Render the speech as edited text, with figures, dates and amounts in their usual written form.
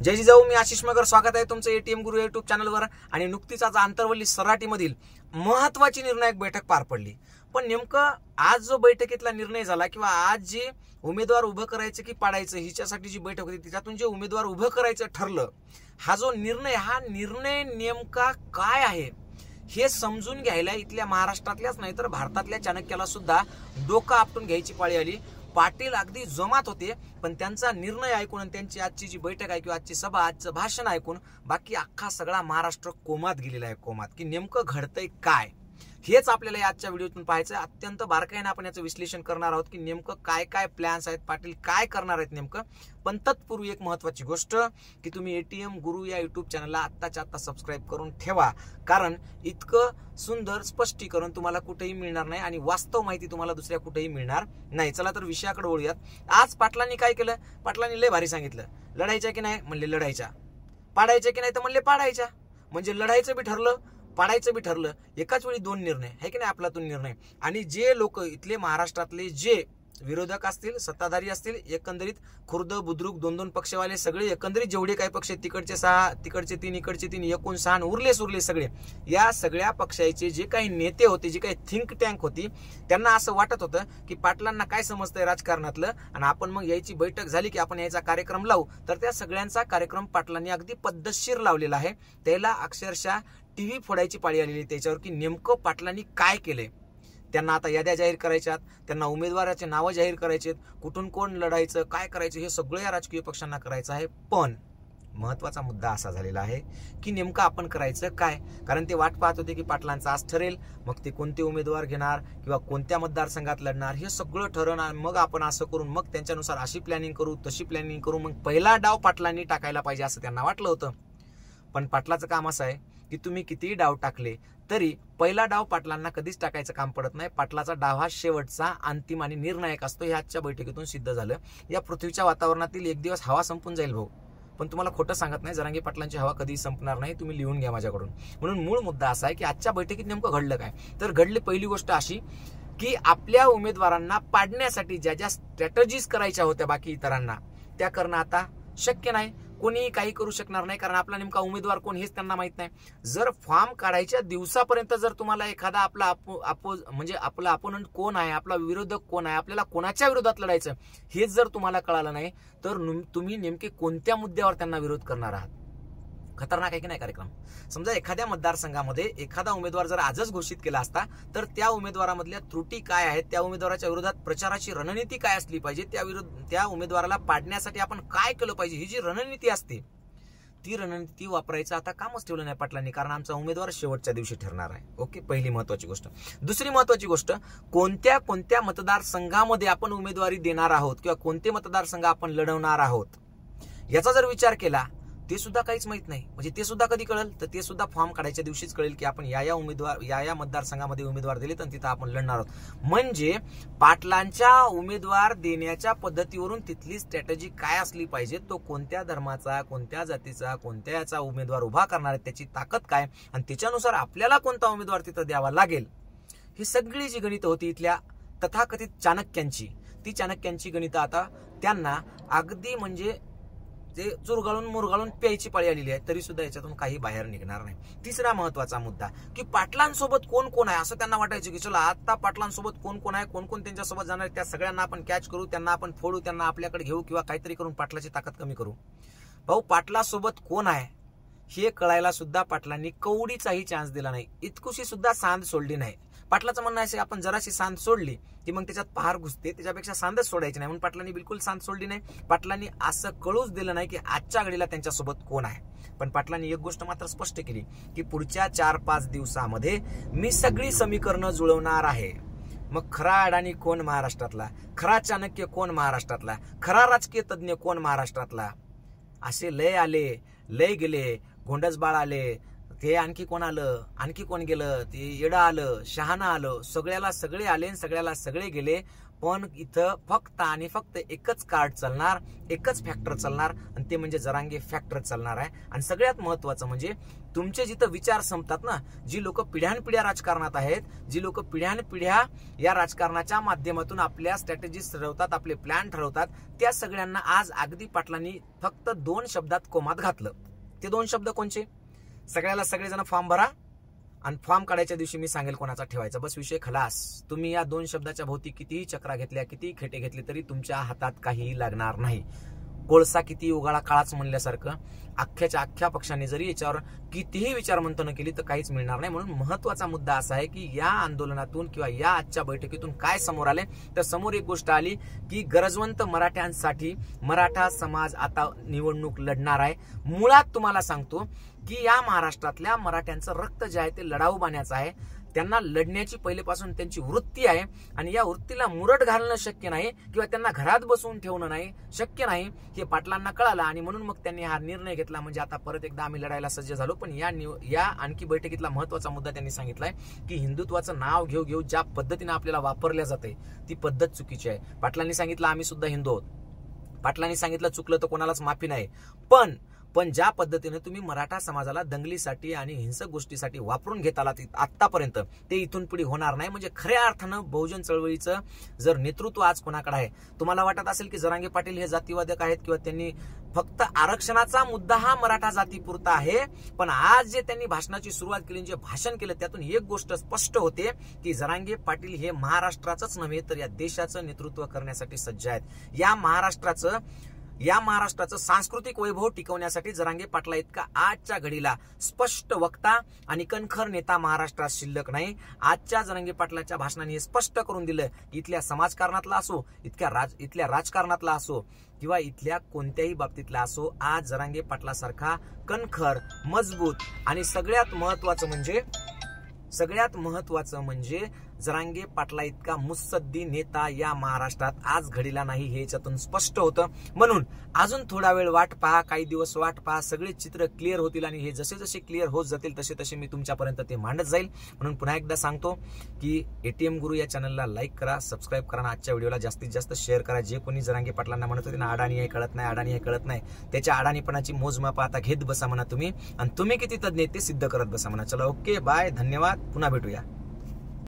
जय जिजाऊ, मी आशिष मगर. स्वागत आहे तुमचं एटीएम गुरु युट्यूब चॅनलवर. आणि नुकतीच आज आंतरवली सराटीमधील महत्वाची निर्णायक बैठक पार पडली. पण नेमकं आज जो बैठकीतला निर्णय झाला किंवा आज जे उमेदवार उभं करायचं की पाडायचं हिच्यासाठी जी बैठक होती त्याच्यातून जे उमेदवार उभं करायचं ठरलं, हा जो निर्णय, हा निर्णय नेमका काय आहे हे समजून घ्यायला इथल्या महाराष्ट्रातल्याच नाही तर भारतातल्या चाणक्याला सुद्धा डोकं आपटून घ्यायची पाळी आली. पाटील अगदी जमात होते, पण त्यांचा निर्णय ऐकून आणि त्यांची आजची जी बैठक आहे किंवा आजची सभा, आजचं भाषण ऐकून बाकी अख्खा सगळा महाराष्ट्र कोमात गेलेला आहे. कोमात की नेमकं घडतंय काय हेच आपल्याला आजच्या व्हिडिओतून पाहायचं आहे. अत्यंत बारकाईने आपण याचं विश्लेषण करणार आहोत की नेमकं काय काय प्लॅन्स आहेत, पाटील काय करणार आहेत नेमकं. पण तत्पूर्वी एक महत्वाची गोष्ट की तुम्ही एटीएम गुरु या युट्यूब चॅनलला आत्ताच्या आत्ता सबस्क्राईब करून ठेवा, कारण इतकं सुंदर स्पष्टीकरण तुम्हाला कुठेही मिळणार नाही आणि वास्तव माहिती तुम्हाला दुसऱ्या कुठेही मिळणार नाही. चला तर विषयाकडे वळूयात. आज पाटलांनी काय केलं? पाटलांनी लय भारी सांगितलं. लढायच्या की नाही म्हणले लढायच्या, पाडायच्या की नाही तर म्हणले पाडायच्या. म्हणजे लढायचं बी ठरलं, पाडायचं बी ठरलं. एकाच वेळी दोन निर्णय आहे की नाही आपल्यातून निर्णय. आणि जे लोक इथले महाराष्ट्रातले जे विरोधक असतील, सत्ताधारी असतील, एकंदरीत खुर्द बुद्रुक दोन दोन पक्षवाले सगळे एकंदरीत जेवढे काही पक्ष, तिकडचे 6, तिकडचे 3, इकडचे 3, एकूण 6, उरले सगळे, या सगळ्या पक्षाचे जे काही नेते होते, जे काही थिंक टँक होती, त्यांना असं वाटत होतं की पाटलांना काय समजतंय राजकारणातलं आणि आपण मग यायची बैठक झाली की आपण याचा कार्यक्रम लावू. तर त्या सगळ्यांचा कार्यक्रम पाटलांनी अगदी पद्धतशीर लावलेला आहे. त्याला अक्षरशः टीव्ही फोडायची पाळी आलेली त्याच्यावर की नेमकं पाटलांनी काय केलंय. त्यांना आता याद्या जाहीर करायच्यात, त्यांना उमेदवाराचे नावं जाहीर करायचेत, कुठून कोण लढायचं, काय करायचं हे सगळं या राजकीय पक्षांना करायचं आहे. पण महत्वाचा मुद्दा असा झालेला आहे की नेमकं आपण करायचं काय. कारण ते वाट पाहत होते की पाटलांचं आज ठरेल, मग ते कोणते उमेदवार घेणार किंवा कोणत्या मतदारसंघात लढणार हे सगळं ठरवणार. मग आपण असं करून मग त्यांच्यानुसार अशी प्लॅनिंग करू, तशी प्लॅनिंग करू, मग पहिला डाव पाटलांनी टाकायला पाहिजे असं त्यांना वाटलं होतं. पण पाटलाचं काम असं आहे की तुम्ही कितीही डाव टाकले तरी पहिला डाव पाटलांना कधीच टाकायचं काम पडत नाही. पाटलाचा डाव हा शेवटचा, अंतिम आणि निर्णायक असतो. हे आजच्या बैठकीतून सिद्ध झालं. या पृथ्वीच्या वातावरणातील एक दिवस हवा संपून जाईल भाऊ, पण तुम्हाला खोटं सांगत नाही, जरांगे पाटलांची हवा कधीही संपणार नाही. तुम्ही लिहून घ्या माझ्याकडून. म्हणून मूळ मुद्दा असा आहे की आजच्या बैठकीत नेमकं घडलं काय. तर घडली पहिली गोष्ट अशी की आपल्या उमेदवारांना पाडण्यासाठी ज्या ज्या स्ट्रॅटेजीज करायच्या होत्या बाकी इतरांना, त्या करणं आता शक्य नाही. कोणी काही करू शकणार नाही, कारण आपला नेमका उमेदवार कोण हेच त्यांना माहित नाही. जर फॉर्म काढायच्या दिवसापर्यंत जर तुम्हाला एखादा आपला म्हणजे आपला अपोनंट कोण आहे, आपला विरोधक कोण आहे, आपल्याला कोणाच्या विरोधात लढायचं हेच जर तुम्हाला कळालं नाही तर तुम्ही नेमके कोणत्या मुद्द्यावर त्यांना विरोध करणार आहात. खतरनाक आहे की नाही कार्यक्रम. समजा एखाद्या मतदारसंघामध्ये एखादा उमेदवार जर आजच घोषित केला असता तर त्या उमेदवारामधल्या त्रुटी काय आहेत, त्या उमेदवाराच्या विरोधात प्रचाराची रणनीती काय असली पाहिजे, त्या उमेदवाराला पाडण्यासाठी आपण काय केलं पाहिजे, ही जी रणनीती असते ती रणनीती वापरायचं आता कामच ठेवलं नाही पाटलांनी, कारण आमचा उमेदवार शेवटच्या दिवशी ठरणार आहे. ओके, पहिली महत्वाची गोष्ट. दुसरी महत्वाची गोष्ट, कोणत्या कोणत्या मतदारसंघामध्ये आपण उमेदवारी देणार आहोत किंवा कोणते मतदारसंघ आपण लढवणार आहोत याचा जर विचार केला ते सुद्धा काहीच माहित नाही. म्हणजे ते सुद्धा कधी कळेल तर ते सुद्धा फॉर्म काढायच्या दिवशीच कळेल की आपण या मतदारसंघामध्ये उमेदवार दिले तर तिथं आपण लढणार आहोत. म्हणजे पाटलांच्या उमेदवार देण्याच्या पद्धतीवरून तिथली स्ट्रॅटेजी काय असली पाहिजे, तो कोणत्या धर्माचा, कोणत्या जातीचा, कोणत्या याचा उमेदवार उभा करणार आहे, त्याची ताकद काय आणि त्याच्यानुसार आपल्याला कोणता उमेदवार तिथं द्यावा लागेल, ही सगळी जी गणितं होती इथल्या तथाकथित चाणक्यांची, ती चाणक्यांची गणितं आता त्यांना अगदी म्हणजे ते चुरगाळून मुरगाळून प्यायची पाळी आलेली आहे. तरी सुद्धा याच्यातून काही बाहेर निघणार नाही. तिसरा महत्वाचा मुद्दा की पाटलांसोबत कोण कोण आहे. असं त्यांना वाटायचं की चला आता पाटलांसोबत कोण कोण आहे, कोण कोण त्यांच्यासोबत जाणार आहे, त्या सगळ्यांना आपण कॅच करू, त्यांना आपण फोडू, त्यांना आपल्याकडे घेऊ किंवा काहीतरी करून पाटलाची ताकद कमी करू. भाऊ, पाटलासोबत कोण आहे हे कळायला सुद्धा पाटलांनी कवडीचाही चान्स दिला नाही, इतकुशी सुद्धा सांद सोडली नाही. पाटलाचं म्हणणं आहे आपण जराशी सांद सोडली की मग त्याच्यात पहार घुसते, त्याच्यापेक्षा सांदच सोडायची नाही. म्हणून पाटलांनी बिलकुल सांद सोडली नाही. पाटलांनी असं कळूच दिलं नाही की आजच्या घडीला त्यांच्यासोबत कोण आहे. पण पाटलांनी एक गोष्ट मात्र स्पष्ट केली की पुढच्या 4-5 दिवसामध्ये मी सगळी समीकरणं जुळवणार आहे. मग खरा अडाणी कोण महाराष्ट्रातला, खरा चाणक्य कोण महाराष्ट्रातला, खरा राजकीय तज्ञ कोण महाराष्ट्रातला, असे लय आले, लय गेले, गोंडसबाळ आले, ते आणखी कोण आलं, आणखी कोण गेलं, ते येडं आलं, शहाणा आलं, सगळ्याला सगळे आले, सगळ्याला सगळे गेले. पण इथं फक्त आणि फक्त एकच कार्ड चालणार, एकच फॅक्टर चालणार आणि ते म्हणजे जरांगे फॅक्टर चालणार आहे. आणि सगळ्यात महत्वाचं म्हणजे तुमचे जिथं विचार संपतात ना, जी लोक पिढ्यानपिढ्या राजकारणात आहेत, जी लोक पिढ्यानपिढ्या या राजकारणाच्या माध्यमातून आपल्या स्ट्रॅटेजीज ठरवतात, आपले प्लॅन ठरवतात, त्या सगळ्यांना आज अगदी पाटलांनी फक्त 2 शब्दात कोमात घातलं. ते 2 शब्द कोणचे? सगळ्याला सगळेजण फॉर्म भरा आणि फॉर्म काढायच्या दिवशी मी सांगेल कोणाचा ठेवायचा, बस विषय खलास. तुम्ही या 2 शब्दाच्या भोवती कितीही चक्रा घेतल्या, कितीही खेटे घेतले तरी तुमच्या हातात काहीही लागणार नाही. कोळसा किती उगाळा काळाच म्हणल्यासारखं अख्ख्याच्या अख्ख्या पक्षांनी जरी याच्यावर कितीही विचारमंथन केली तर काहीच मिळणार नाही. म्हणून महत्वाचा मुद्दा असा आहे की या आंदोलनातून किंवा या आजच्या बैठकीतून काय समोर आले, तर समोर एक गोष्ट आली की गरजवंत मराठ्यांसाठी मराठा समाज आता निवडणूक लढणार आहे. मुळात तुम्हाला सांगतो की या महाराष्ट्रातल्या मराठ्यांचं रक्त जे आहे ते लढाऊ बाण्याचं आहे. त्यांना लढण्याची पहिलेपासून त्यांची वृत्ती आहे आणि या वृत्तीला मुरड घालणं शक्य नाही किंवा त्यांना घरात बसवून ठेवणं नाही शक्य नाही, हे पाटलांना कळालं आणि म्हणून मग त्यांनी हा निर्णय घेतला. म्हणजे आता परत एकदा आम्ही लढायला सज्ज झालो. पण या आणखी बैठकीतला महत्वाचा मुद्दा त्यांनी सांगितलाय की हिंदुत्वाचं नाव घेऊ घेऊ ज्या पद्धतीने आपल्याला वापरल्या जाते ती पद्धत चुकीची आहे. पाटलांनी सांगितलं आम्ही सुद्धा हिंदू आहोत. पाटलांनी सांगितलं चुकलं तर कोणालाच माफी नाही. पण ज्या पद्धतीने तुम्ही मराठा समाजाला दंगलीसाठी आणि हिंसक गोष्टीसाठी वापरून घेत आलात आतापर्यंत, ते इथून पुढे होणार नाही. म्हणजे खऱ्या अर्थानं बहुजन चळवळीचं जर नेतृत्व आज कोणाकडे आहे, तुम्हाला वाटत असेल की जरांगे पाटील हे जातीवादक आहेत किंवा त्यांनी फक्त आरक्षणाचा मुद्दा हा मराठा जातीपुरता आहे, पण आज जे त्यांनी भाषणाची सुरुवात केली, जे भाषण केलं, त्यातून एक गोष्ट स्पष्ट होते की जरांगे पाटील हे महाराष्ट्राचंच नव्हे तर या देशाचं नेतृत्व करण्यासाठी सज्ज आहेत. या महाराष्ट्राचं सांस्कृतिक वैभव टिकवण्यासाठी जरांगे पाटला इतका आजच्या घडीला स्पष्ट वक्ता आणि कणखर नेता महाराष्ट्रात शिल्लक नाही. आजच्या जरांगे पाटलाच्या भाषणाने हे स्पष्ट करून दिलं, इथल्या समाजकारणातला असो, इथल्या राजकारणातला असो किंवा इथल्या कोणत्याही बाबतीतला असो, आज जरांगे पाटलासारखा कणखर, मजबूत आणि सगळ्यात महत्वाचं म्हणजे जरांगे पाटला इतका मुत्सद्दी नेता या महाराष्ट्रात आज घडीला नाही, हे याच्यातून स्पष्ट होतं. म्हणून अजून थोडा वेळ वाट पहा, काही दिवस वाट पहा, सगळे चित्र क्लिअर होतील आणि हे जसे जसे क्लिअर होत जातील तसे तसे मी तुमच्यापर्यंत ते मांडत जाईल. म्हणून पुन्हा एकदा सांगतो की एटीएम गुरु या चॅनलला लाईक करा, सबस्क्राईब करा, आजच्या व्हिडिओला जास्तीत जास्त शेअर करा. जे कोणी जरांगे पाटलांना म्हणत होते ना अडाणी हे कळत नाही, त्याच्या अडाणीपणाची मोजमाप आता घेत बसा म्हणा तुम्ही, आणि तुम्ही किती तज्ञ ते सिद्ध करत बसा म्हणा. चला, ओके, बाय, धन्यवाद, पुन्हा भेटूया.